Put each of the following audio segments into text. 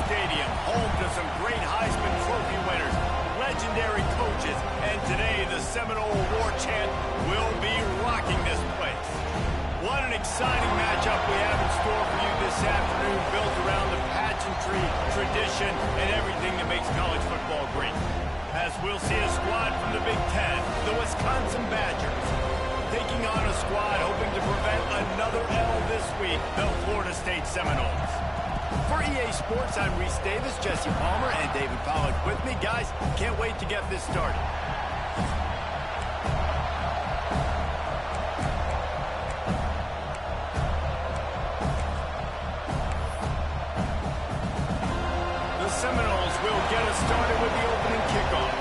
Stadium, home to some great Heisman Trophy winners, legendary coaches, and today the Seminole War Chant will be rocking this place. What an exciting matchup we have in store for you this afternoon, built around the pageantry, tradition, and everything that makes college football great. As we'll see a squad from the Big Ten, the Wisconsin Badgers, taking on a squad hoping to prevent another L this week, the Florida State Seminoles. For EA Sports, I'm Reese Davis, Jesse Palmer, and David Pollack with me. Guys, can't wait to get this started. The Seminoles will get us started with the opening kickoff.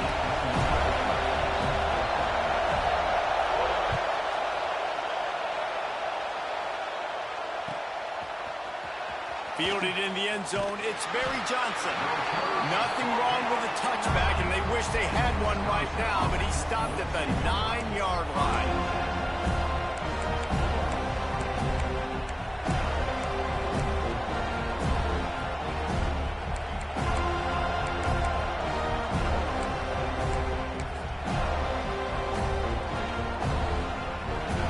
Fielded in the end zone, it's Barry Johnson. Nothing wrong with the touchback, and they wish they had one right now, but he stopped at the 9-yard line.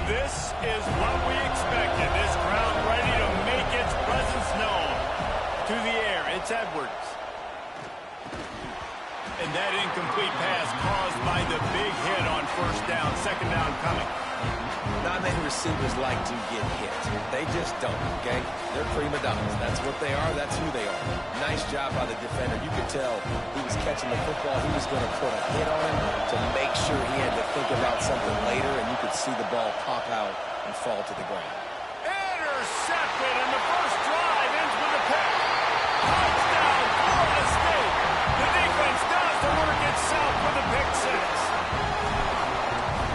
This is what we expected. This crowd ready to make its presence known. To the air, it's Edwards. And that incomplete pass caused by the big hit on first down. Second down coming. Not many receivers like to get hit. They just don't, okay? They're prima donnas. That's what they are. That's who they are. Nice job by the defender. You could tell he was catching the football. He was going to put a hit on him to make sure he had to think about something later, and you could see the ball pop out and fall to the ground. Intercepted, and the first drive ends with a pick. Touchdown, Florida State. The defense does the work itself with a pick six.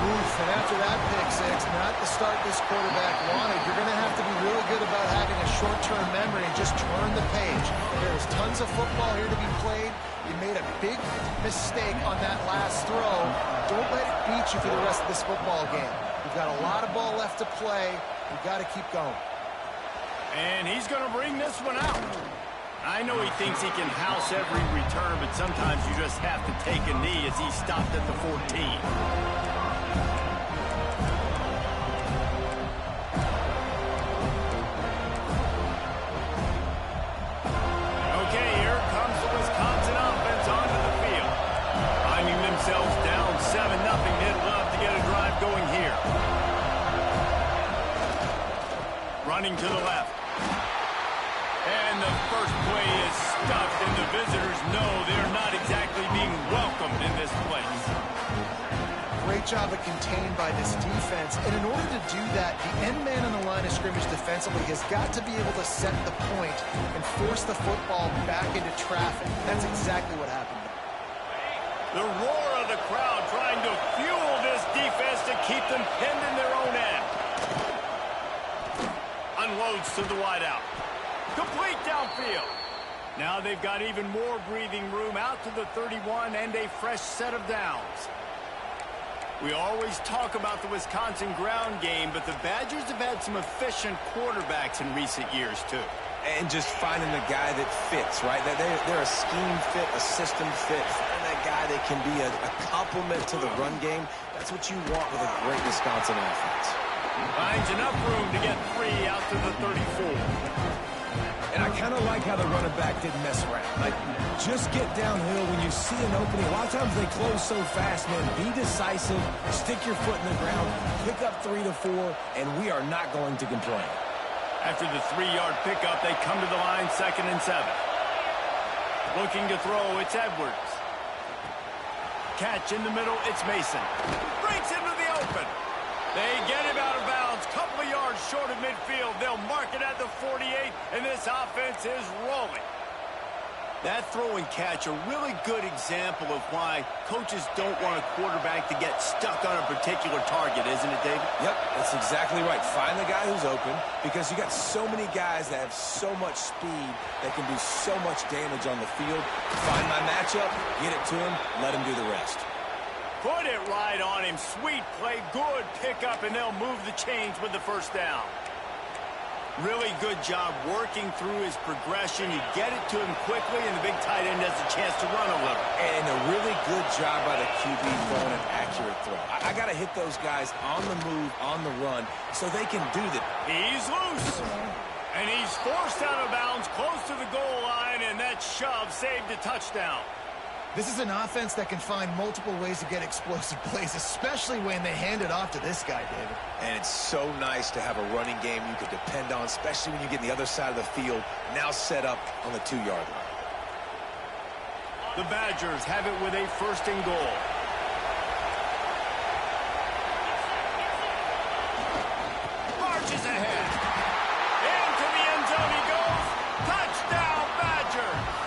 Oof, and after that pick six, not the start this quarterback wanted. You're going to have to be really good about having a short-term memory and just turn the page. There's tons of football here to be played. You made a big mistake on that last throw. Don't let it beat you for the rest of this football game. You've got a lot of ball left to play. You've got to keep going. And he's going to bring this one out. I know he thinks he can house every return, but sometimes you just have to take a knee as he stopped at the 14. Down 7-0. They'd love to get a drive going here. Running to the left. And the first play is stuffed, and the visitors know they're not exactly being welcomed in this place. Great job of contained by this defense. And in order to do that, the end man on the line of scrimmage defensively has got to be able to set the point and force the football back into traffic. That's exactly what happened. The roar of the crowd trying to fuel this defense to keep them pinned in their own end. Unloads to the wideout. Complete downfield. Now they've got even more breathing room out to the 31 and a fresh set of downs. We always talk about the Wisconsin ground game, but the Badgers have had some efficient quarterbacks in recent years, too. And just finding the guy that fits, right? They're a scheme fit, a system fit. Find that guy that can be a complement to the run game. That's what you want with a great Wisconsin offense. Finds enough room to get 3 out to the 34. And I kind of like how the running back didn't mess around. Like, just get downhill when you see an opening. A lot of times they close so fast, man. Be decisive, stick your foot in the ground, pick up 3 to 4, and we are not going to complain. After the 3-yard pickup, they come to the line, 2nd and 7. Looking to throw, it's Edwards. Catch in the middle, it's Mason. Breaks into the open. They get him out of bounds, couple of yards short of midfield. They'll mark it at the 48, and this offense is rolling. That throw and catch, a really good example of why coaches don't want a quarterback to get stuck on a particular target, isn't it, David? Yep, that's exactly right. Find the guy who's open, because you got so many guys that have so much speed that can do so much damage on the field. Find my matchup, get it to him, let him do the rest. Put it right on him. Sweet play, good pickup, and they'll move the chains with the first down. Really good job working through his progression. You get it to him quickly, and the big tight end has a chance to run a little. And a really good job by the QB throwing an accurate throw. I got to hit those guys on the move, on the run, so they can do that. He's loose. And he's forced out of bounds close to the goal line, and that shove saved a touchdown. This is an offense that can find multiple ways to get explosive plays, especially when they hand it off to this guy, David. And it's so nice to have a running game you can depend on, especially when you get on the other side of the field, now set up on the 2-yard line. The Badgers have it with a 1st and goal. Marches ahead. Into the end zone he goes. Touchdown, Badgers!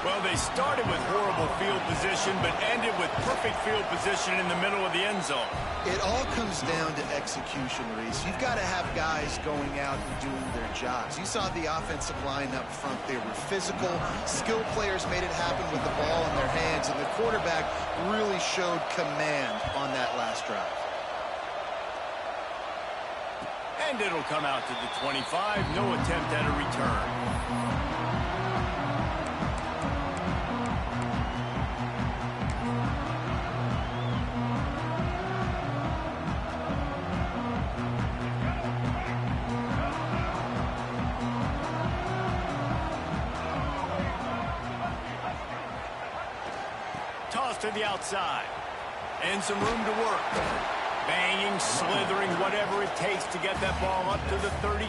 Well, they started with horrible field position, but ended with perfect field position in the middle of the end zone. It all comes down to execution, Reese. You've got to have guys going out and doing their jobs. You saw the offensive line up front. They were physical. Skilled players made it happen with the ball in their hands, and the quarterback really showed command on that last drive. And it'll come out to the 25. No attempt at a return. To the outside. And some room to work. Banging, slithering, whatever it takes to get that ball up to the 32.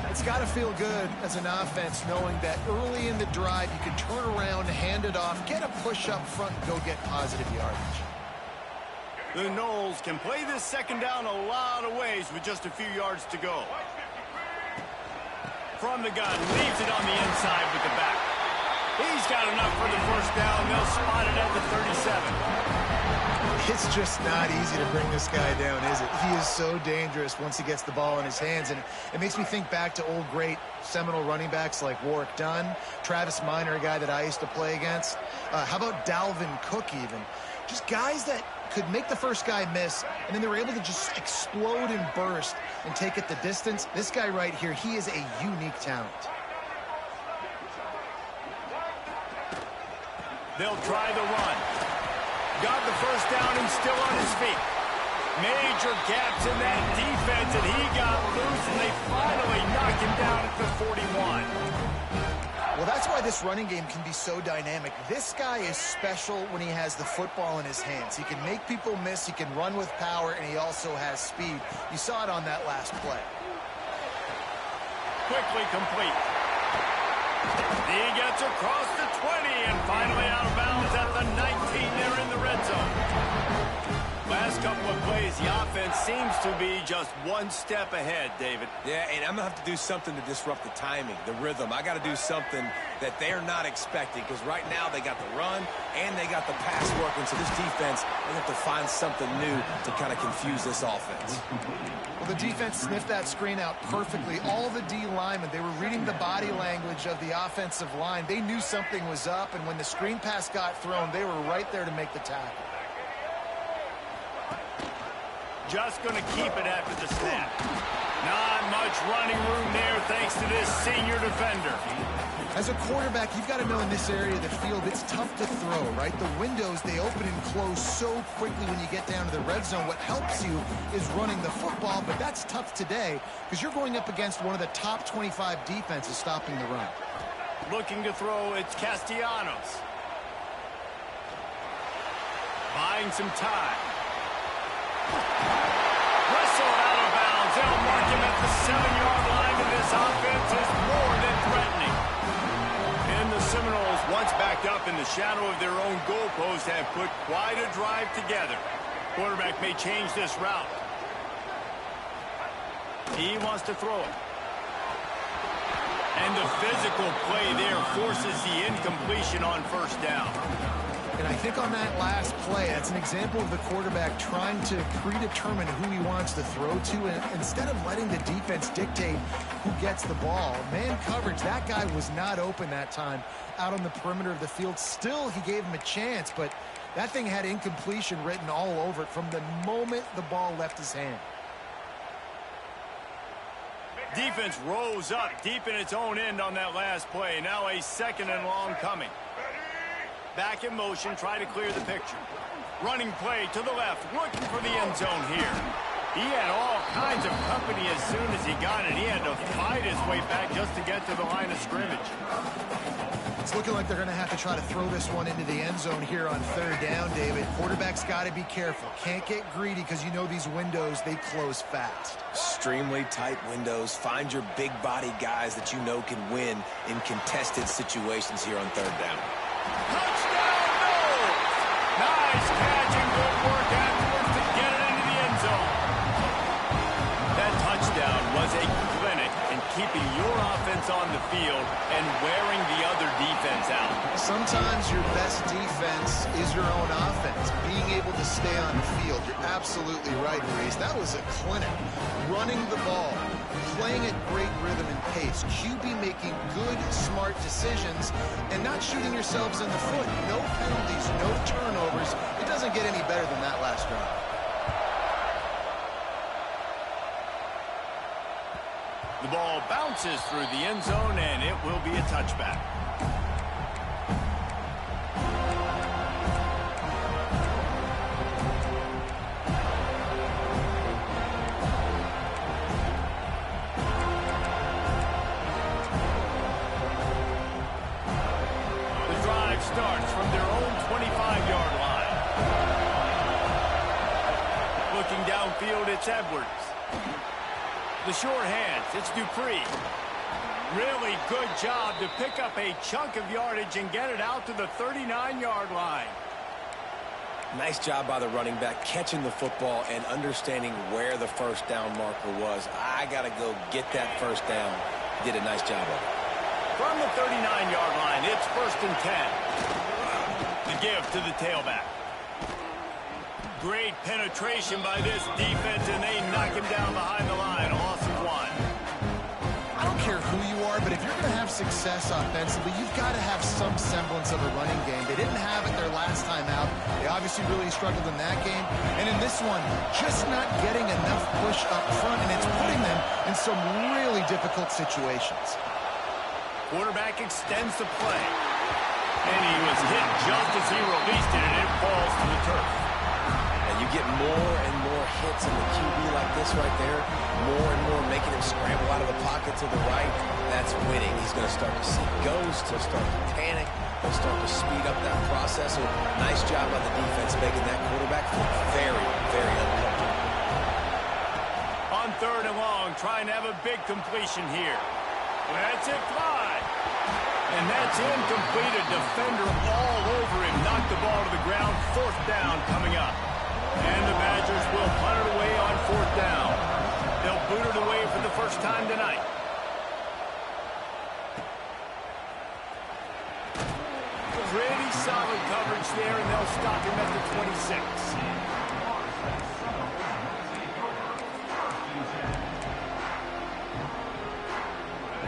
It's got to feel good as an offense knowing that early in the drive you can turn around, hand it off, get a push up front, and go get positive yardage. The Noles can play this 2nd down a lot of ways with just a few yards to go. From the gun, leaves it on the inside with the back. He's got enough for the 1st down. They'll spot it at the 37. It's just not easy to bring this guy down, is it? He is so dangerous once he gets the ball in his hands, and it makes me think back to old great Seminole running backs like Warwick Dunn, Travis Minor, a guy that I used to play against. How about Dalvin Cook even? Just guys that could make the first guy miss, and then they were able to just explode and burst and take it the distance. This guy right here, he is a unique talent. They'll try the run. Got the 1st down and still on his feet. Major gaps in that defense, and he got loose, and they finally knock him down at the 41. Well, that's why this running game can be so dynamic. This guy is special when he has the football in his hands. He can make people miss, he can run with power, and he also has speed. You saw it on that last play. Quickly complete. He gets across the 20 and finally out of bounds at the 19 there in the red zone. Last couple of plays, the offense seems to be just one step ahead, David. Yeah, and I'm going to have to do something to disrupt the timing, the rhythm. I got to do something that they're not expecting, because right now they got the run and they got the pass working. So this defense, they have to find something new to kind of confuse this offense. Well, the defense sniffed that screen out perfectly. All the D linemen, they were reading the body language of the offensive line. They knew something was up, and when the screen pass got thrown, they were right there to make the tackle. Just going to keep it after the snap. Not much running room there thanks to this senior defender. As a quarterback, you've got to know in this area of the field, it's tough to throw, right? The windows, they open and close so quickly when you get down to the red zone. What helps you is running the football, but that's tough today because you're going up against one of the top 25 defenses stopping the run. Looking to throw, it's Castellanos. Buying some time. Whistle out of bounds. They'll mark him at the 7-yard line, and this offense is more than threatening. And the Seminoles, once backed up in the shadow of their own goalpost, have put quite a drive together. Quarterback may change this route. He wants to throw it. And the physical play there forces the incompletion on 1st down. And I think on that last play, that's an example of the quarterback trying to predetermine who he wants to throw to, and instead of letting the defense dictate who gets the ball. Man coverage, that guy was not open that time out on the perimeter of the field. Still, he gave him a chance, but that thing had incompletion written all over it from the moment the ball left his hand. Defense rose up deep in its own end on that last play. Now a 2nd and long coming. Back in motion, try to clear the picture. Running play to the left, looking for the end zone here. He had all kinds of company as soon as he got it. He had to fight his way back just to get to the line of scrimmage. It's looking like they're going to have to try to throw this one into the end zone here on 3rd down, David. Quarterback's got to be careful. Can't get greedy because you know these windows, they close fast. Extremely tight windows. Find your big body guys that you know can win in contested situations here on 3rd down. Touchdown, no! Nice catch and good work afterwards to get it into the end zone. That touchdown was a clinic in keeping your offense on the field and wearing the other defense out. Sometimes your best defense is your own offense, being able to stay on the field. You're absolutely right, Reese. That was a clinic. Running the ball, playing at great rhythm and pace. QB making good, smart decisions and not shooting yourselves in the foot. No penalties, no turnovers. It doesn't get any better than that last drive. The ball bounces through the end zone, and it will be a touchback. The drive starts from their own 25-yard line. Looking downfield, it's Edwards. The short hands, it's Dupree. Really good job to pick up a chunk of yardage and get it out to the 39-yard line. Nice job by the running back, catching the football and understanding where the 1st down marker was. I got to go get that 1st down. Did a nice job of it. From the 39-yard line, it's 1st and 10. The give to the tailback. Great penetration by this defense, and they knock him down behind the line. A loss of 1. I don't care who you are, but if you're going to have success offensively, you've got to have some semblance of a running game. They didn't have it their last time out. They obviously really struggled in that game. And in this one, just not getting enough push up front, and it's putting them in some really difficult situations. Quarterback extends the play. And he was hit just as he released it, and it falls to the turf. You get more and more hits in the QB like this right there, more and more making him scramble out of the pocket to the right. That's winning. He's going to start to see ghosts. He'll start to panic. He'll start to speed up that process. So nice job by the defense making that quarterback feel very, very uncomfortable. On 3rd and long, trying to have a big completion here. Let's it fly. And that's incomplete. A defender all over him. Knocked the ball to the ground. 4th down coming up. And the Badgers will punt it away on 4th down. They'll boot it away for the first time tonight. Pretty solid coverage there, and they'll stop him at the 26.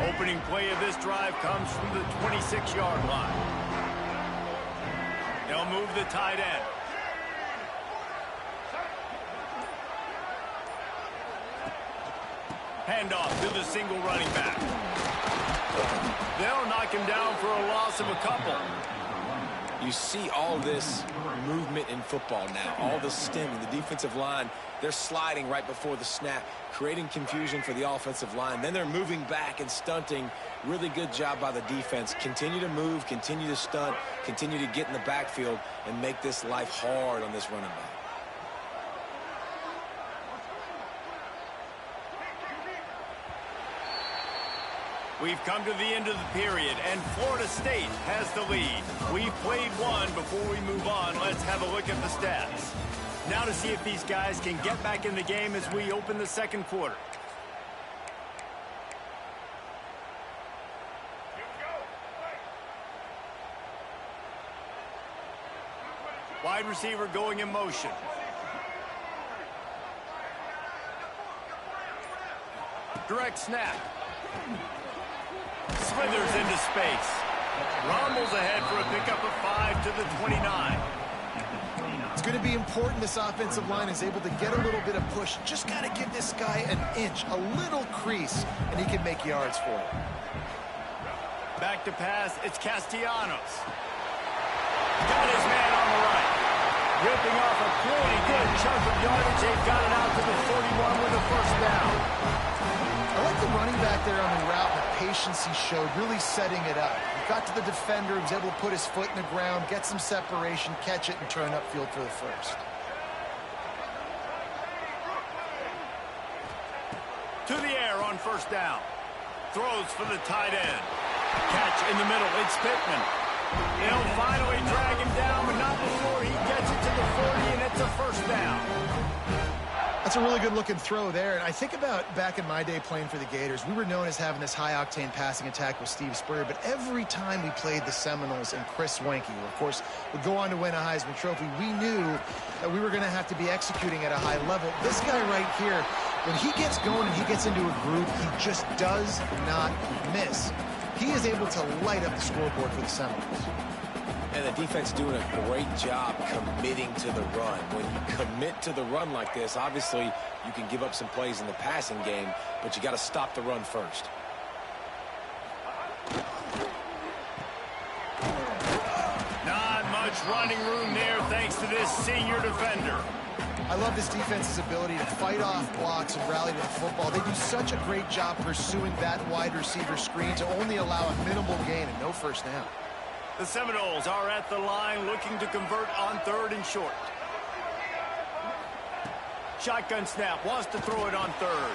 Opening play of this drive comes from the 26-yard line. They'll move the tight end. Handoff to the single running back. They'll knock him down for a loss of a couple. You see all this movement in football now, all the stemming, the defensive line, they're sliding right before the snap, creating confusion for the offensive line. Then they're moving back and stunting. Really good job by the defense. Continue to move, continue to stunt, continue to get in the backfield and make this life hard on this running back. We've come to the end of the period, and Florida State has the lead. We've played one. Before we move on, let's have a look at the stats. Now to see if these guys can get back in the game as we open the 2nd quarter. Wide receiver going in motion. Direct snap. Slithers into space. Rumbles ahead for a pickup of 5 to the 29. It's It's going to be important this offensive line is able to get a little bit of push. Just got to give this guy an inch, a little crease, and he can make yards for it. Back to pass, it's Castellanos. Got his man on the right. Ripping off a pretty good chunk of yardage. They've got it out to the 41 with a first down. I like the running back there on the route and the patience he showed, really setting it up. He got to the defender, he was able to put his foot in the ground, get some separation, catch it, and turn upfield for the first. To the air on first down. Throws for the tight end. Catch in the middle, it's Pittman. They'll finally drag him down, but not before he gets it to the 40, and it's a first down. That's a really good-looking throw there. And I think about back in my day playing for the Gators, we were known as having this high-octane passing attack with Steve Spurrier, but every time we played the Seminoles and Chris Wenke, who, of course, would go on to win a Heisman Trophy, we knew that we were going to have to be executing at a high level. This guy right here, when he gets going and he gets into a groove, he just does not miss. He is able to light up the scoreboard for the Seminoles. And the defense doing a great job committing to the run. When you commit to the run like this, obviously you can give up some plays in the passing game, but you got to stop the run first. Not much running room there thanks to this senior defender. I love this defense's ability to fight off blocks and rally to the football. They do such a great job pursuing that wide receiver screen to only allow a minimal gain and no first down. The Seminoles are at the line looking to convert on third and short. Shotgun snap, wants to throw it on third.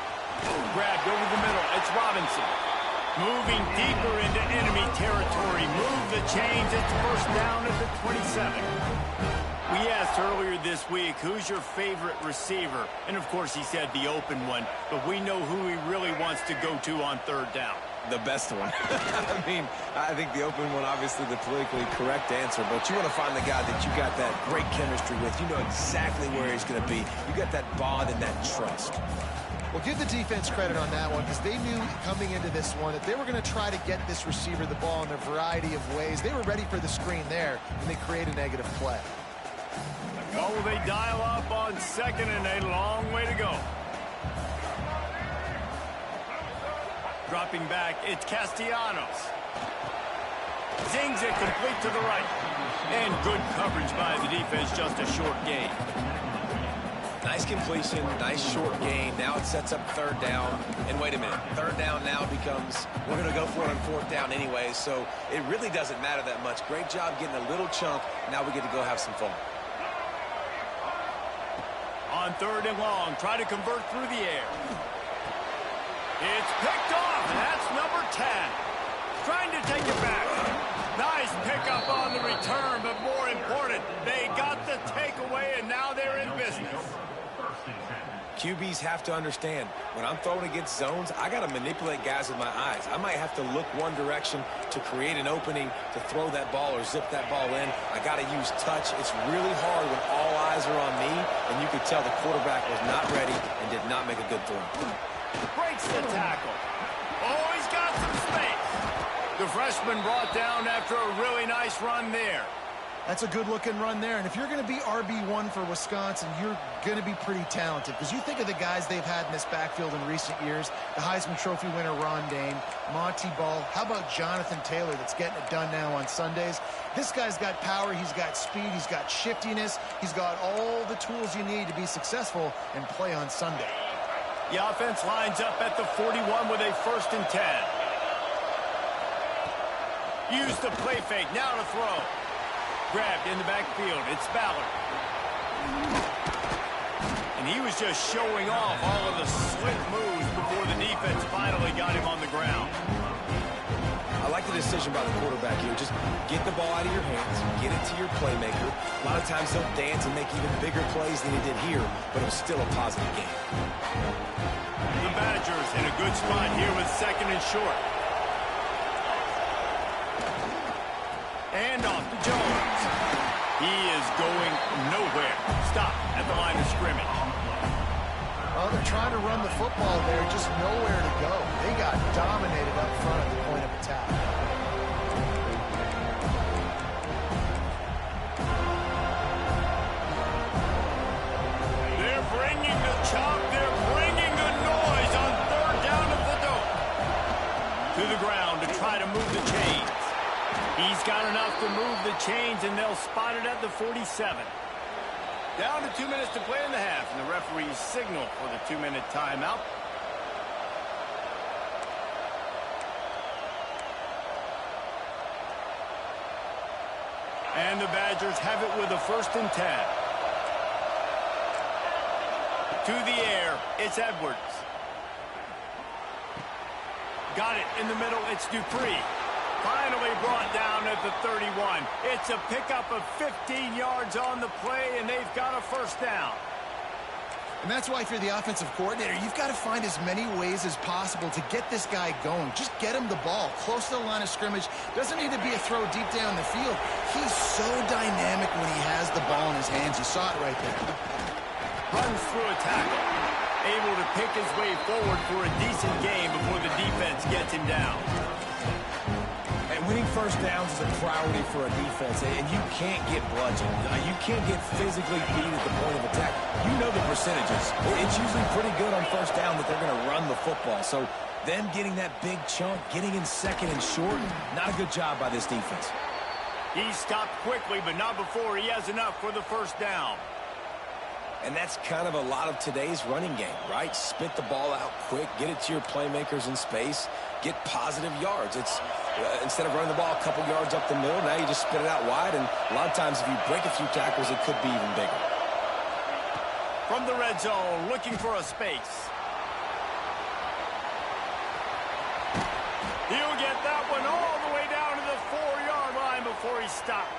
Grabbed over the middle, it's Robinson. Moving deeper into enemy territory. Move the chains, it's first down at the 27. We asked earlier this week, who's your favorite receiver? And of course he said the open one, but we know who he really wants to go to on third down. The best one. I mean, I think the open one, obviously the politically correct answer, but you want to find the guy that you got that great chemistry with. You know exactly where he's going to be. You got that bond and that trust. Well, give the defense credit on that one because they knew coming into this one that they were going to try to get this receiver the ball in a variety of ways. They were ready for the screen there, and they create a negative play. What will they dial up on second and a long way to go? Dropping back, it's Castellanos. Zings it complete to the right. And good coverage by the defense, just a short gain. Nice completion, nice short gain. Now it sets up third down. And wait a minute, third down now becomes, we're going to go for it on fourth down anyway, so it really doesn't matter that much. Great job getting a little chunk. Now we get to go have some fun. On third and long, try to convert through the air. It's picked off, and that's number 10. Trying to take it back. Nice pickup on the return, but more important, they got the takeaway, and now they're in business. QBs have to understand, when I'm throwing against zones, I got to manipulate guys with my eyes. I might have to look one direction to create an opening to throw that ball or zip that ball in. I got to use touch. It's really hard when all eyes are on me, and you could tell the quarterback was not ready and did not make a good throw. Breaks the tackle. Oh, he's got some space. The freshman brought down after a really nice run there. That's a good-looking run there. And if you're going to be RB1 for Wisconsin, you're going to be pretty talented. Because you think of the guys they've had in this backfield in recent years, the Heisman Trophy winner Ron Dane, Monty Ball. How about Jonathan Taylor that's getting it done now on Sundays? This guy's got power. He's got speed. He's got shiftiness. He's got all the tools you need to be successful and play on Sunday. The offense lines up at the 41 with a first and 10. Use the play fake. Now to throw. Grabbed in the backfield. It's Ballard. And he was just showing off all of the slick moves before the defense finally got him on the ground. I like the decision by the quarterback here. Just get the ball out of your hands, get it to your playmaker. A lot of times they'll dance and make even bigger plays than he did here, but it was still a positive game. The Badgers in a good spot here with second and short. And off to Jones. He is going nowhere. Stop at the line of scrimmage. Well, they're trying to run the football there, just nowhere to go. They got dominated up front at the point of attack. the ground to try to move the chains. He's got enough to move the chains, and they'll spot it at the 47. Down to 2 minutes to play in the half, and the referee's signal for the 2-minute timeout. And the Badgers have it with a 1st and 10. To the air, it's Edwards. Got it in the middle, it's Dupree. Finally brought down at the 31. It's a pickup of 15 yards on the play, and they've got a 1st down. And that's why if you're the offensive coordinator, you've got to find as many ways as possible to get this guy going. Just get him the ball close to the line of scrimmage. Doesn't need to be a throw deep down the field. He's so dynamic when he has the ball in his hands. You saw it right there. Runs through a tackle. Able to pick his way forward for a decent game before the defense gets him down. And winning 1st downs is a priority for a defense, and you can't get bludgeoned. You can't get physically beat at the point of attack. You know the percentages. It's usually pretty good on 1st down that they're going to run the football. So them getting that big chunk, getting in 2nd and short, not a good job by this defense. He stopped quickly, but not before he has enough for the 1st down. And that's kind of a lot of today's running game, right? Spit the ball out quick, get it to your playmakers in space, get positive yards. It's instead of running the ball a couple yards up the middle, now you just spit it out wide, and a lot of times if you break a few tackles, it could be even bigger. From the red zone, looking for a space. He'll get that one all the way down to the 4-yard line before he stopped.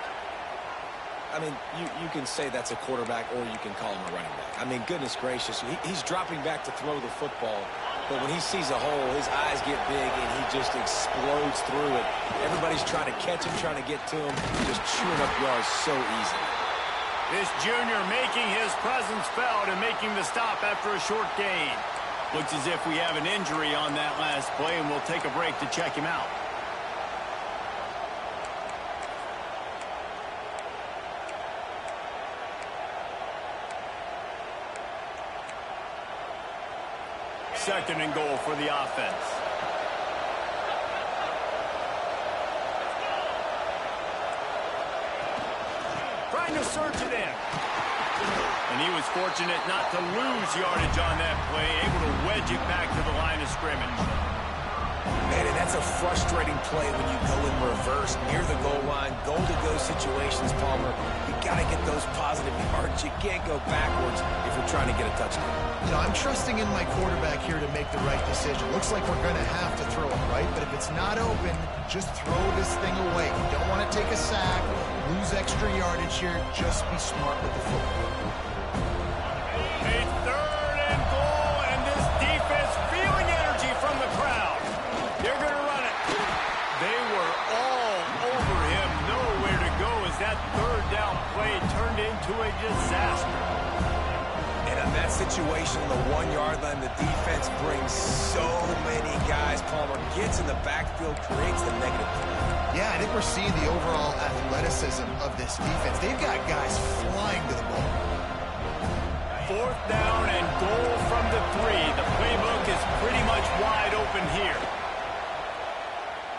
I mean, you can say that's a quarterback, or you can call him a running back. I mean, goodness gracious, he's dropping back to throw the football, but when he sees a hole, his eyes get big, and he just explodes through it. Everybody's trying to catch him, trying to get to him, just chewing up yards so easy. This junior making his presence felt and making the stop after a short gain. Looks as if we have an injury on that last play, and we'll take a break to check him out. Second and goal for the offense. Trying to search it in. And he was fortunate not to lose yardage on that play, able to wedge it back to the line of scrimmage. Man, and that's a frustrating play when you go in reverse near the goal line, goal-to-go situations, Palmer. You got to get those positive yards. You can't go backwards if you're trying to get a touchdown. You know, I'm trusting in my quarterback here to make the right decision. Looks like we're going to have to throw it right, but if it's not open, just throw this thing away. You don't want to take a sack, lose extra yardage here. Just be smart with the football. A 3rd and goal, and this defense feeling energy from the crowd. They're going to run it. They were all over him. Nowhere to go as that 3rd down play turned into a disaster. And in that situation, on the 1-yard line, the defense brings so many guys. Palmer gets in the backfield, creates the negative play. Yeah, I think we're seeing the overall athleticism of this defense. They've got guys flying to the ball. 4th down and goal from the 3. The playbook is pretty much wide open here.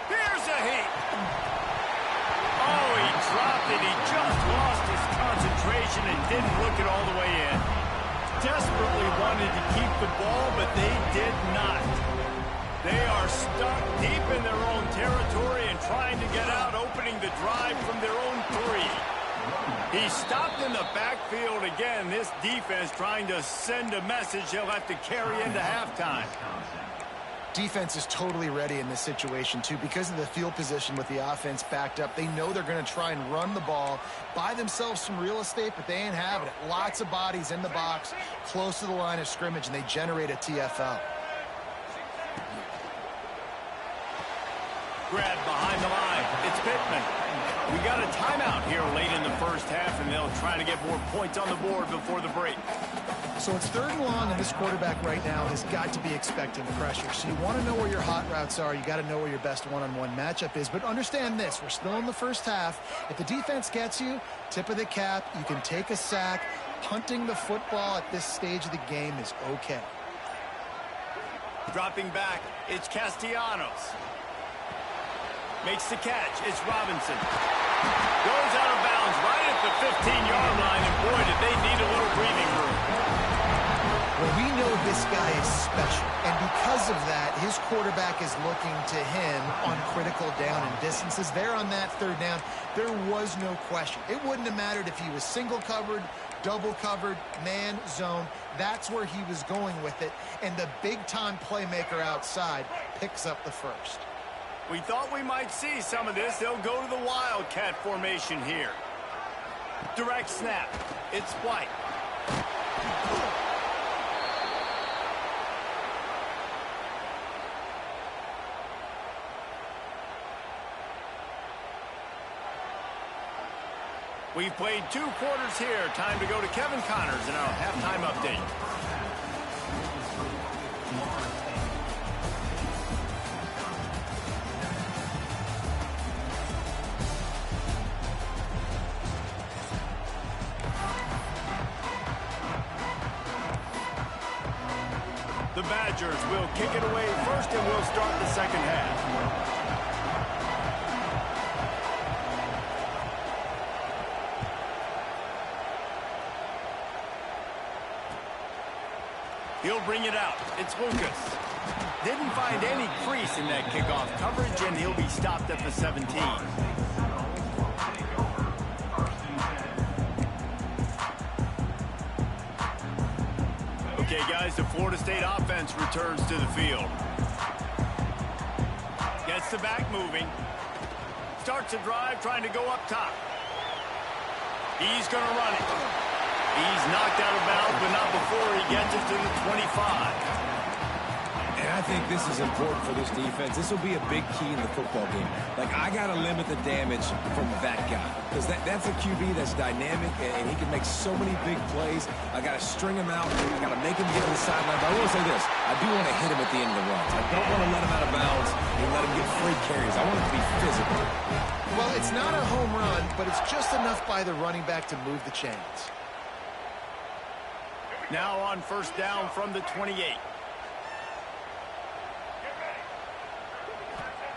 Here's a hit. Oh, he dropped it. He just lost his concentration and didn't look it all the way in. Desperately wanted to keep the ball, but they did not. They are stuck deep in their own territory and trying to get out, opening the drive from their own 3. He stopped in the backfield again. This defense trying to send a message they'll have to carry into halftime. Defense is totally ready in this situation, too. Because of the field position with the offense backed up, they know they're going to try and run the ball, buy themselves some real estate, but they ain't having it. Lots of bodies in the box, close to the line of scrimmage, and they generate a TFL. Grab behind the line. It's Pittman. We got a timeout here late in the first half, and they'll try to get more points on the board before the break. So it's 3rd and long, and this quarterback right now has got to be expecting pressure. So you want to know where your hot routes are. You got to know where your best one-on-one matchup is. But understand this, we're still in the first half. If the defense gets you, tip of the cap, you can take a sack. Punting the football at this stage of the game is okay. Dropping back, it's Castellanos. Makes the catch. It's Robinson. Goes out of bounds right at the 15-yard line, and boy, did they need a little breathing room. Well, we know this guy is special, and because of that, his quarterback is looking to him on critical down and distances. There on that third down, there was no question. It wouldn't have mattered if he was single covered, double covered, man, zone. That's where he was going with it, and the big-time playmaker outside picks up the first. We thought we might see some of this. They'll go to the Wildcat formation here. Direct snap. It's White. We've played 2 quarters here. Time to go to Kevin Connors in our halftime update. The Badgers will kick it away first, and we'll start the second half. He'll bring it out. It's Lucas. Didn't find any crease in that kickoff coverage, and he'll be stopped at the 17. Okay, guys, the Florida State offense returns to the field. Gets the back moving. Starts a drive trying to go up top. He's going to run it. He's knocked out of bounds, but not before he gets it to the 25. And I think this is important for this defense. This will be a big key in the football game. Like, I got to limit the damage from that guy. Because that's a QB that's dynamic, and he can make so many big plays. I got to string him out. I got to make him get to the sideline. But I will say this. I do want to hit him at the end of the runs. I don't want to let him out of bounds and let him get free carries. I want him to be physical. Well, it's not a home run, but it's just enough by the running back to move the chains. Now on first down from the 28.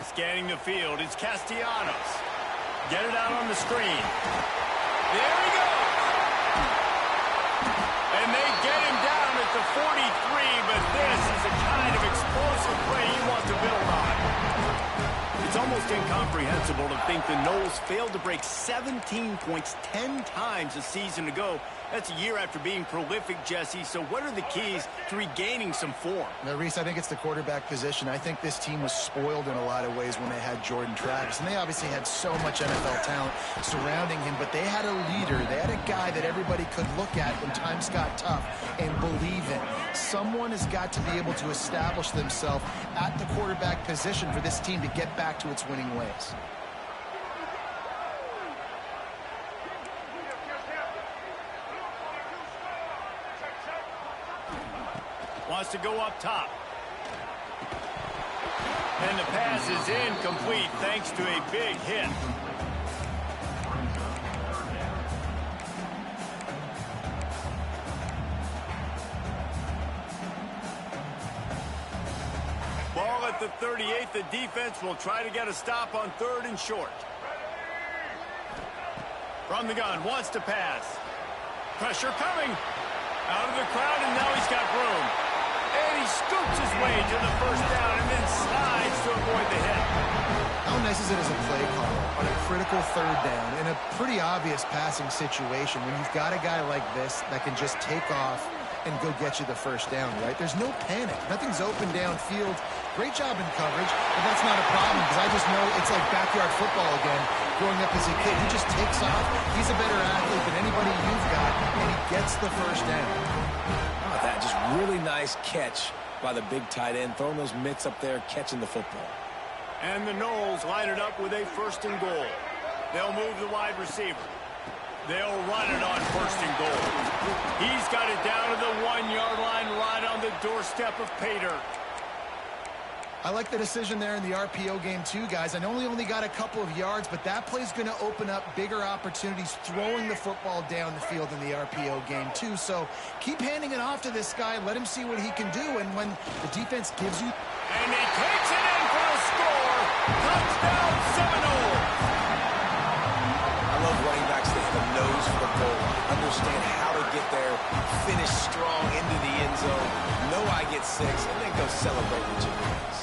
Scanning the field, it's Castellanos. Get it out on the screen. There he goes. And they get him down at the 43, but this is the kind of explosive play you want to build on. It's almost incomprehensible to think the Noles failed to break 17 points 10 times a season ago. That's a year after being prolific, Jesse. So what are the keys to regaining some form? Now, Reese, I think it's the quarterback position. I think this team was spoiled in a lot of ways when they had Jordan Travis. And they obviously had so much NFL talent surrounding him. But they had a leader. They had a guy that everybody could look at when times got tough and believe in. Someone has got to be able to establish themselves at the quarterback position for this team to get back to its winning ways. Wants to go up top. And the pass is incomplete thanks to a big hit. Ball at the 38. The defense will try to get a stop on 3rd and short. From the gun, wants to pass. Pressure coming. Out of the crowd, and now he's got room. And he scoops his way to the first down and then slides to avoid the hit. How nice is it as a play call on a critical 3rd down in a pretty obvious passing situation when you've got a guy like this that can just take off and go get you the first down, right? There's no panic. Nothing's open downfield. Great job in coverage, but that's not a problem because I just know it's like backyard football again. Growing up as a kid, he just takes off. He's a better athlete than anybody you've got, and he gets the first down. Oh, that just really nice catch by the big tight end, throwing those mitts up there, catching the football. And the Noles line it up with a 1st and goal. They'll move the wide receiver. They'll run it on 1st and goal. He's got it down to the 1-yard line right on the doorstep of Pater. I like the decision there in the RPO game too, guys. I know he only got a couple of yards, but that play's going to open up bigger opportunities throwing the football down the field in the RPO game too. So keep handing it off to this guy. Let him see what he can do. And when the defense gives you... And he takes it in for the score. Touchdown Seminoles! I love running backs that have a nose for the goal line. Understand how to get there, finish strong into the end zone, know I get 6, and then go celebrate with your boys.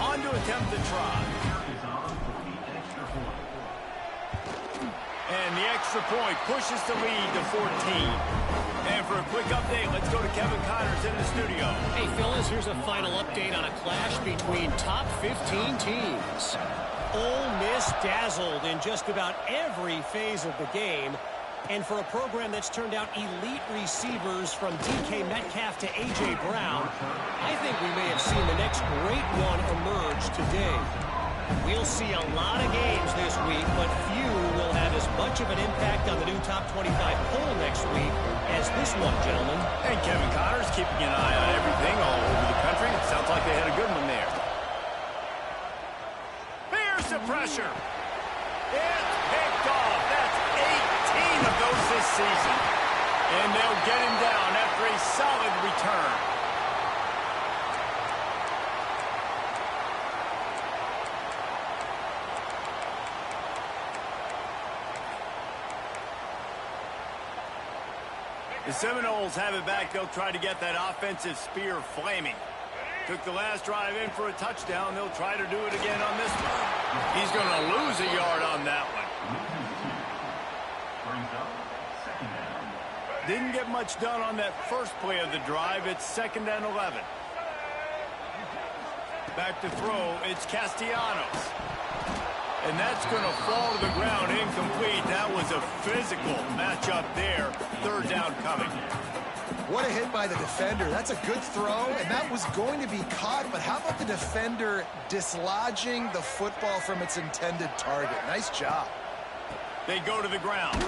On to attempt the try. And the extra point pushes the lead to 14. And for a quick update, let's go to Kevin Connors in the studio. Hey, fellas, here's a final update on a clash between top 15 teams. Ole Miss dazzled in just about every phase of the game. And for a program that's turned out elite receivers from DK Metcalf to A.J. Brown, I think we may have seen the next great one emerge today. We'll see a lot of games this week, but few will have as much of an impact on the new top 25 poll next week as this one, gentlemen. And Kevin Connors keeping an eye on everything all over the country. It sounds like they had a good one there. Here's the pressure. It's picked off. That's 18 of those this season. And they'll get him down after a solid return. The Seminoles have it back. They'll try to get that offensive spear flaming. Took the last drive in for a touchdown. They'll try to do it again on this one. He's going to lose a yard on that one. Didn't get much done on that first play of the drive. It's 2nd and 11. Back to throw. It's Castellanos. And that's going to fall to the ground incomplete. That was a physical matchup there. 3rd down coming. What a hit by the defender. That's a good throw, and that was going to be caught. But how about the defender dislodging the football from its intended target? Nice job. They go to the ground.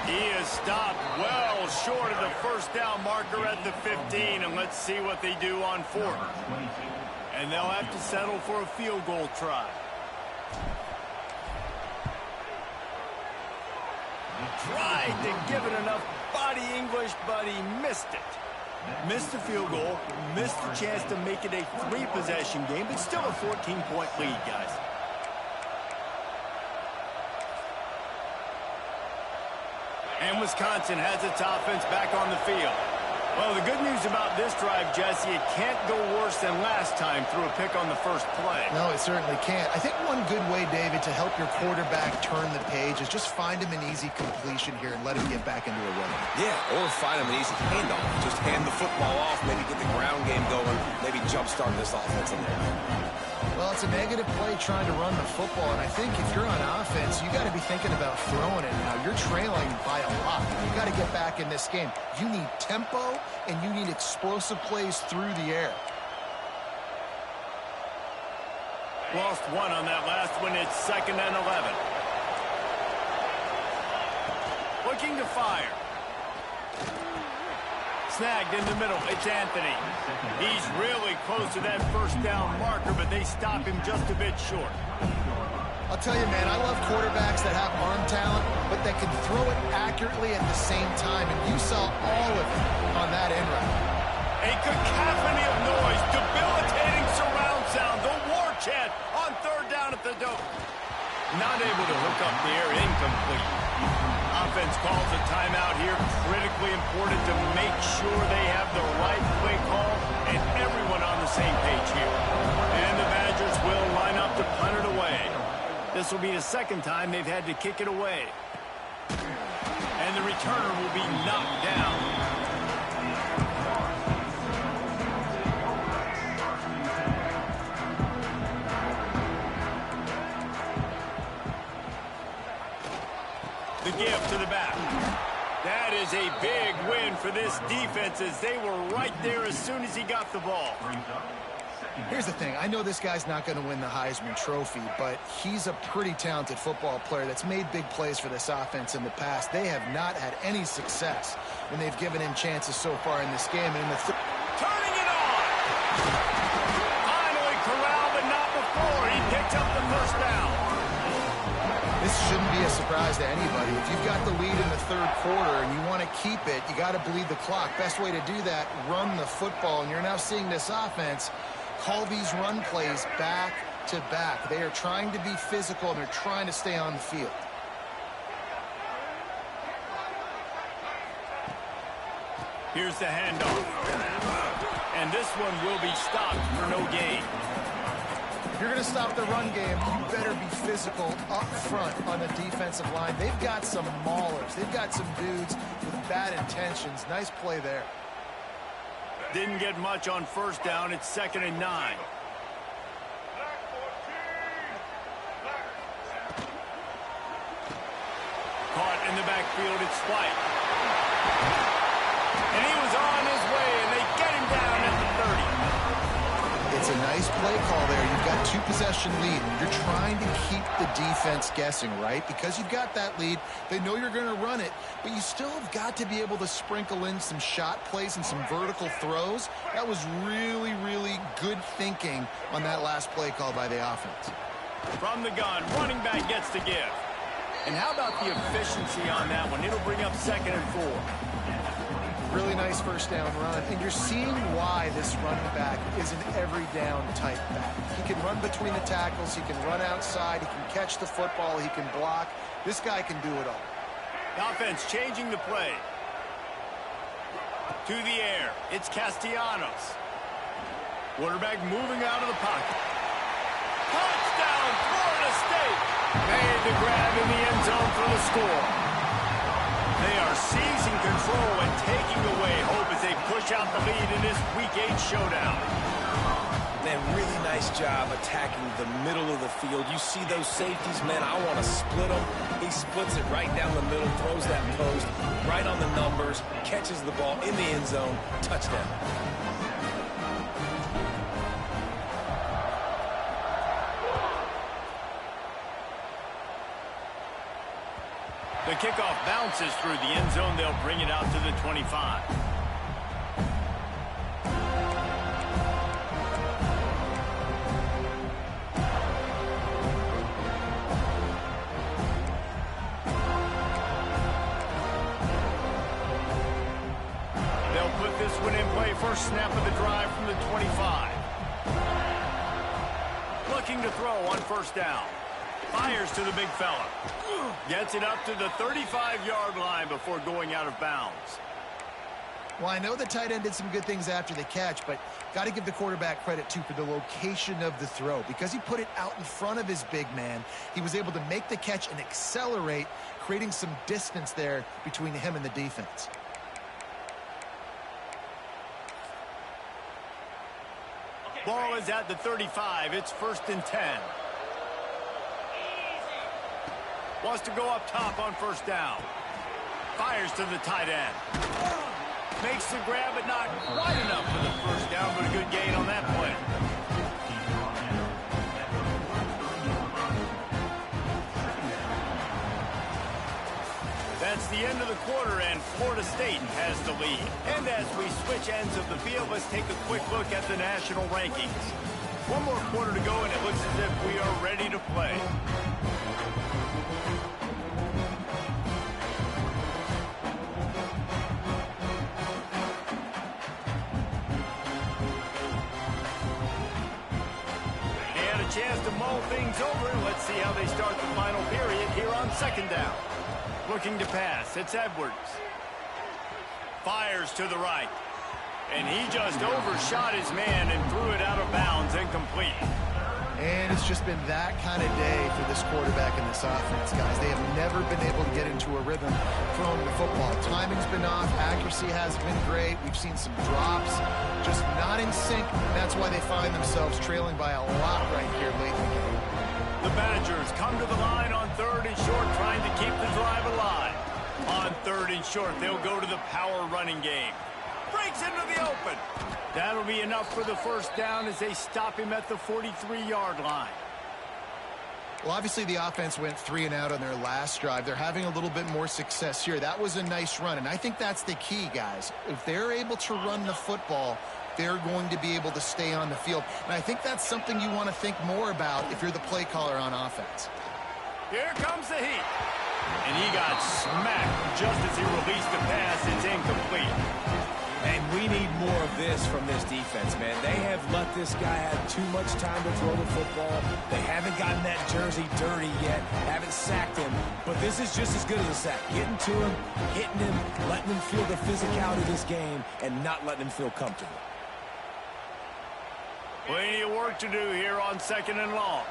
He is stopped well short of the 1st down marker at the 15. And let's see what they do on 4th. And they'll have to settle for a field goal try. Tried to give it enough body English, but he missed it. Missed the field goal, missed the chance to make it a 3-possession game, but still a 14-point lead, guys. And Wisconsin has its offense back on the field. Well, the good news about this drive, Jesse, it can't go worse than last time through a pick on the first play. No, it certainly can't. I think one good way, David, to help your quarterback turn the page is just find him an easy completion here and let him get back into a rhythm. Yeah, or find him an easy handoff. Just hand the football off, maybe get the ground game going, maybe jumpstart this offense in there. Well, it's a negative play trying to run the football, and I think if you're on offense, you got to be thinking about throwing it now. You're trailing by a lot. You got to get back in this game. You need tempo, and you need explosive plays through the air. Lost one on that last one. It's 2nd and 11. Looking to fire. Snagged in the middle. It's Anthony. He's really close to that 1st down marker, but they stop him just a bit short. I'll tell you, man, I love quarterbacks that have arm talent, but that can throw it accurately at the same time, and you saw all of it on that end route. A cacophony of noise, debilitating surround sound, the war chant on 3rd down at the dome. Not able to hook up the air, incomplete. Offense calls a timeout here. Critically important to make sure they have the right play call and everyone on the same page here. And the Badgers will line up to punt it away. This will be the 2nd time they've had to kick it away. And the returner will be knocked down. The give to the back. That is a big win for this defense as they were right there as soon as he got the ball. Here's the thing. I know this guy's not going to win the Heisman Trophy, but he's a pretty talented football player that's made big plays for this offense in the past. They have not had any success when they've given him chances so far in this game. And in the turning it on! Finally corralled, but not before. He picked up shouldn't be a surprise to anybody. If you've got the lead in the third quarter and you want to keep it, you got to bleed the clock. Best way to do that, run the football. And you're now seeing this offense call these run plays back to back. They are trying to be physical, and they're trying to stay on the field. Here's the handoff. And this one will be stopped for no gain. If you're going to stop the run game, you better be physical up front on the defensive line. They've got some maulers. They've got some dudes with bad intentions. Nice play there. Didn't get much on first down. It's 2nd and 9. Caught in the backfield. It's White. And he was on his way, and they get him down at the 30. It's a nice play call there. You've got 2-possession lead. You're trying to keep the defense guessing, right? Because you've got that lead, they know you're going to run it, but you still have got to be able to sprinkle in some shot plays and some vertical throws. That was really, really good thinking on that last play call by the offense. From the gun, running back gets the give. And how about the efficiency on that one? It'll bring up 2nd and 4. Really nice first down run, and you're seeing why this running back is an every down type back. He can run between the tackles, he can run outside, he can catch the football, he can block. This guy can do it all. The offense changing the play. To the air, it's Castellanos. Quarterback moving out of the pocket. Touchdown, Florida State! Made the grab in the end zone for the score. They are seizing control and taking away hope as they push out the lead in this Week 8 showdown. Man, really nice job attacking the middle of the field. You see those safeties, man, I want to split them. He splits it right down the middle, throws that post, right on the numbers, catches the ball in the end zone, touchdown. The kickoff bounces through the end zone. They'll bring it out to the 25. They'll put this one in play. First snap of the drive from the 25. Looking to throw on first down. Fires to the big fella. Gets it up to the 35-yard line before going out of bounds. Well, I know the tight end did some good things after the catch, but got to give the quarterback credit, too, for the location of the throw. Because he put it out in front of his big man, he was able to make the catch and accelerate, creating some distance there between him and the defense. Ball is at the 35. It's 1st and 10. Wants to go up top on first down. Fires to the tight end. Makes the grab, but not quite enough for the first down, but a good gain on that play. That's the end of the quarter, and Florida State has the lead. And as we switch ends of the field, let's take a quick look at the national rankings. One more quarter to go, and it looks as if we are ready to play. Chance to mull things over, and let's see how they start the final period here on 2nd down. Looking to pass, it's Edwards. Fires to the right. And he just overshot his man and threw it out of bounds, incomplete. And it's just been that kind of day for this quarterback and this offense, guys. They have never been able to get into a rhythm throwing the football. Timing's been off. Accuracy hasn't been great. We've seen some drops, just not in sync. That's why they find themselves trailing by a lot right here late in the game. The Badgers come to the line on 3rd and short, trying to keep the drive alive. On 3rd and short, they'll go to the power running game. Breaks into the open. That'll be enough for the first down as they stop him at the 43-yard line. Well, obviously the offense went 3 and out on their last drive. They're having a little bit more success here. That was a nice run, and I think that's the key, guys. If they're able to run the football, they're going to be able to stay on the field. And I think that's something you want to think more about if you're the play caller on offense. Here comes the heat. And he got smacked just as he released the pass. It's incomplete. And we need more of this from this defense, man. They have let this guy have too much time to throw the football. They haven't gotten that jersey dirty yet, haven't sacked him. But this is just as good as a sack. Getting to him, hitting him, letting him feel the physicality of this game, and not letting him feel comfortable. Plenty of work to do here on 2nd and long.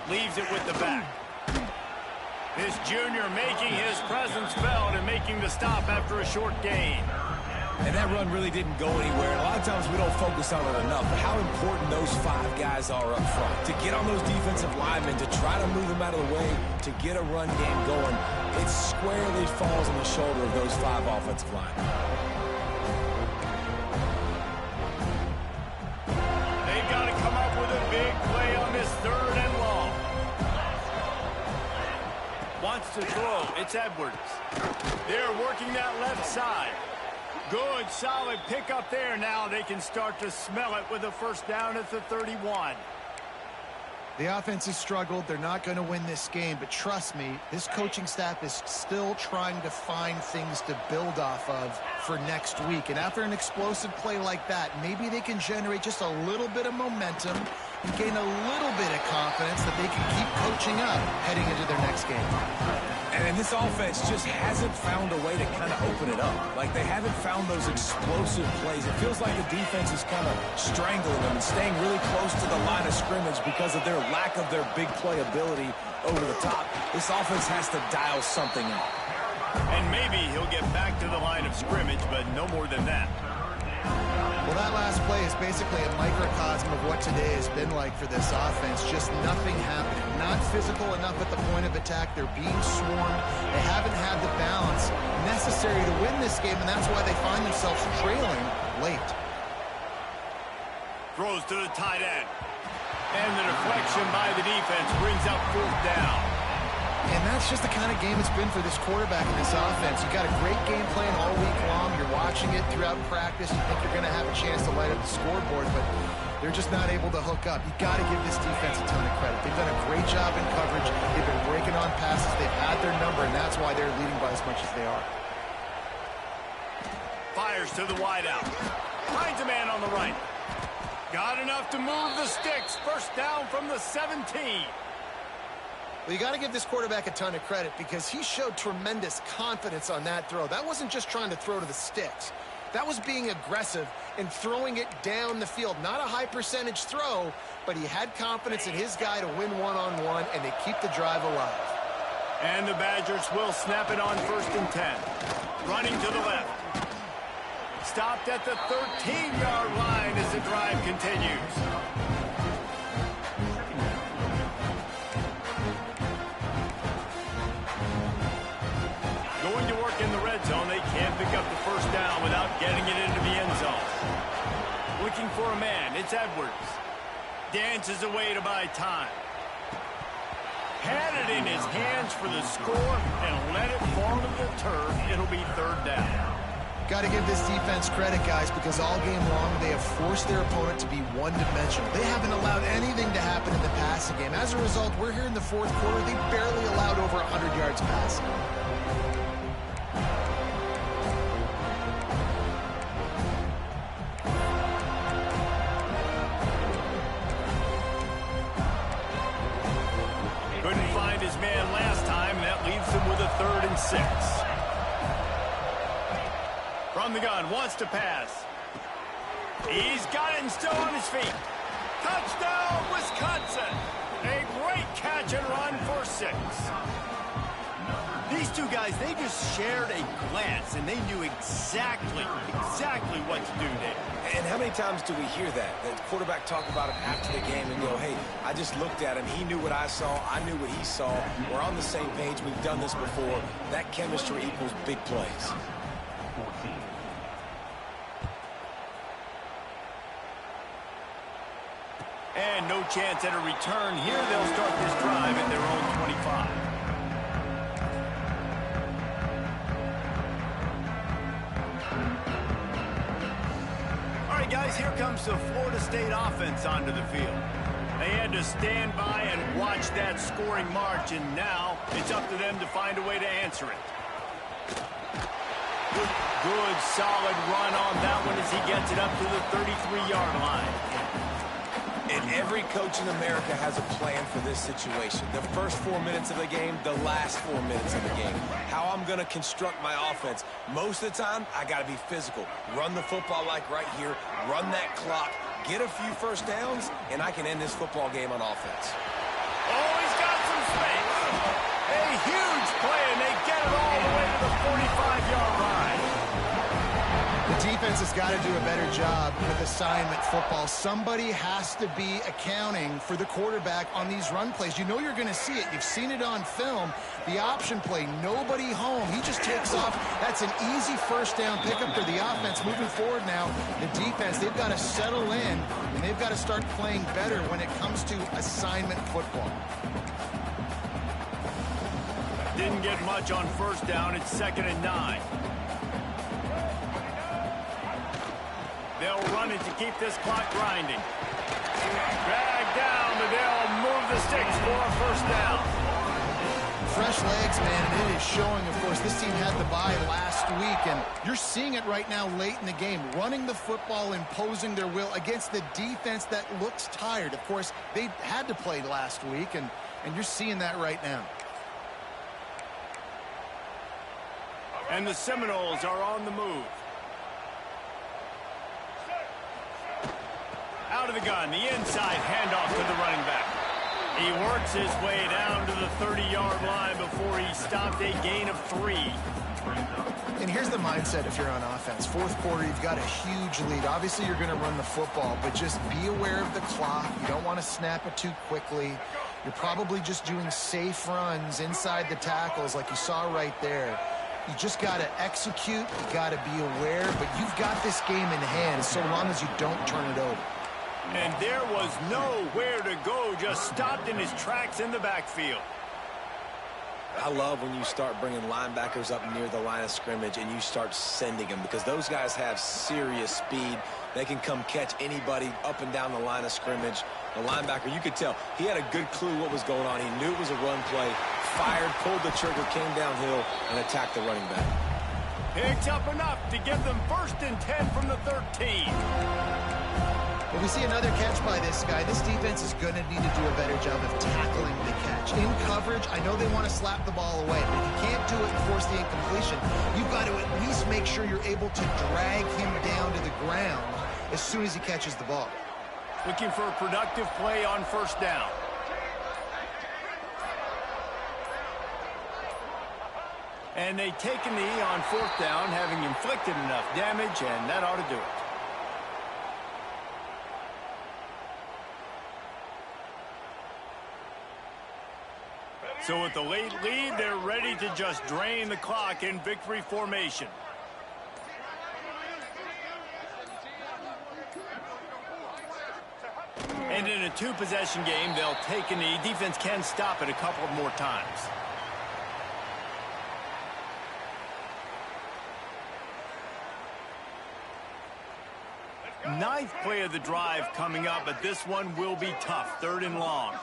Leaves it with the back. This junior making his presence felt and making the stop after a short gain. And that run really didn't go anywhere. A lot of times we don't focus on it enough, but how important those 5 guys are up front. To get on those defensive linemen, to try to move them out of the way, to get a run game going, it squarely falls on the shoulder of those 5 offensive linemen. They've got to come up with a big play on this 3rd and long. Wants to throw. It's Edwards. They're working that left side. Good, solid pickup there. Now they can start to smell it with a 1st down at the 31. The offense has struggled. They're not going to win this game, but trust me, this coaching staff is still trying to find things to build off of for next week. And after an explosive play like that, maybe they can generate just a little bit of momentum and gain a little bit of confidence that they can keep coaching up heading into their next game. And this offense just hasn't found a way to kind of open it up. Like, they haven't found those explosive plays. It feels like the defense is kind of strangling them and staying really close to the line of scrimmage because of their lack of their big play ability over the top. This offense has to dial something up. And maybe he'll get back to the line of scrimmage, but no more than that. Well, that last play is basically a microcosm of what today has been like for this offense. Just nothing happening. Not physical enough at the point of attack. They're being swarmed. They haven't had the balance necessary to win this game, and that's why they find themselves trailing late. Throws to the tight end. And the deflection by the defense brings up 4th down. And that's just the kind of game it's been for this quarterback and this offense. You got a great game plan all week long. You're watching it throughout practice. You think you're going to have a chance to light up the scoreboard, but they're just not able to hook up. You got to give this defense a ton of credit. They've done a great job in coverage. They've been breaking on passes. They've had their number, and that's why they're leading by as much as they are. Fires to the wideout. Finds a man on the right. Got enough to move the sticks. 1st down from the 17. Well, you got to give this quarterback a ton of credit because he showed tremendous confidence on that throw. That wasn't just trying to throw to the sticks. That was being aggressive and throwing it down the field. Not a high percentage throw, but he had confidence in his guy to win one-on-one and to keep the drive alive. And the Badgers will snap it on 1st and 10. Running to the left. Stopped at the 13-yard line as the drive continues. Going to work in the red zone. They can't pick up the 1st down without getting it into the end zone. Looking for a man. It's Edwards. Dances away to buy time. Had it in his hands for the score and let it fall to the turf. It'll be 3rd down. Got to give this defense credit, guys, because all game long they have forced their opponent to be one-dimensional. They haven't allowed anything to happen in the passing game. As a result, we're here in the 4th quarter. They barely allowed over 100 yards passing. Couldn't find his man last time, and that leaves him with a 3rd and 6. From the gun, wants to pass. He's got it and still on his feet. Touchdown, Wisconsin! A great catch and run for 6. These two guys, they just shared a glance, and they knew exactly what to do there. And how many times do we hear that? The quarterback talk about him after the game and go, hey, I just looked at him. He knew what I saw. I knew what he saw. We're on the same page. We've done this before. That chemistry equals big plays. And no chance at a return here. They'll start this drive at their own 25. right, guys, here comes the Florida State offense onto the field. They had to stand by and watch that scoring march, and now it's up to them to find a way to answer it. Good, solid run on that one as he gets it up to the 33-yard line. And every coach in America has a plan for this situation. The first 4 minutes of the game, the last 4 minutes of the game. How I'm going to construct my offense. Most of the time, I got to be physical. Run the football like right here. Run that clock. Get a few first downs, and I can end this football game on offense. Oh, he's got some space. A huge play, and they get it all the way to the 45-yard line. The defense has got to do a better job with assignment football. Somebody has to be accounting for the quarterback on these run plays. You know you're going to see it. You've seen it on film. The option play, nobody home. He just takes off. That's an easy first down pickup for the offense. Moving forward now, the defense, they've got to settle in, and they've got to start playing better when it comes to assignment football. Didn't get much on first down. It's 2nd and 9. They'll run it to keep this clock grinding. Drag down, but they'll move the sticks for a first down. Fresh legs, man, and it is showing, of course. This team had the bye last week, and you're seeing it right now late in the game. Running the football, imposing their will against the defense that looks tired. Of course, they had to play last week, and you're seeing that right now. And the Seminoles are on the move. Out of the gun, the inside handoff to the running back. He works his way down to the 30-yard line before he stopped, a gain of 3. And here's the mindset if you're on offense. Fourth quarter, you've got a huge lead. Obviously, you're going to run the football, but just be aware of the clock. You don't want to snap it too quickly. You're probably just doing safe runs inside the tackles like you saw right there. You just got to execute. You got to be aware, but you've got this game in hand so long as you don't turn it over. And there was nowhere to go, just stopped in his tracks in the backfield. I love when you start bringing linebackers up near the line of scrimmage and you start sending them, because those guys have serious speed. They can come catch anybody up and down the line of scrimmage. The linebacker, you could tell, he had a good clue what was going on. He knew it was a run play, fired, pulled the trigger, came downhill, and attacked the running back. Picks up enough to give them 1st and 10 from the 13. Well, we see another catch by this guy. This defense is going to need to do a better job of tackling the catch. In coverage, I know they want to slap the ball away, but if you can't do it and force the incompletion, you've got to at least make sure you're able to drag him down to the ground as soon as he catches the ball. Looking for a productive play on first down. And they take a knee on 4th down, having inflicted enough damage, and that ought to do it. So with the late lead, they're ready to just drain the clock in victory formation. And in a 2-possession game, they'll take a knee. Defense can stop it a couple more times. Ninth play of the drive coming up, but this one will be tough. 3rd and long.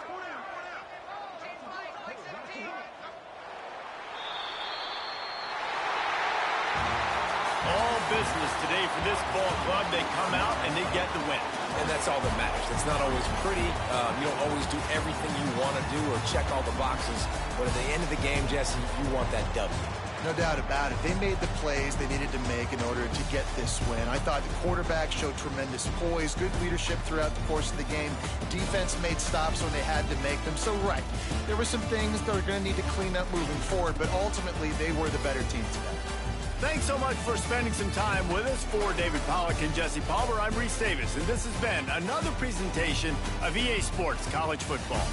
All business today for this ball club. They come out and they get the win. And that's all that matters. It's not always pretty. You don't always do everything you want to do or check all the boxes. But at the end of the game, Jesse, you want that W. No doubt about it. They made the plays they needed to make in order to get this win. I thought the quarterback showed tremendous poise, good leadership throughout the course of the game. Defense made stops when they had to make them. So, right, there were some things that are going to need to clean up moving forward, but ultimately they were the better team today. Thanks so much for spending some time with us. For David Pollack and Jesse Palmer, I'm Reese Davis, and this has been another presentation of EA Sports College Football.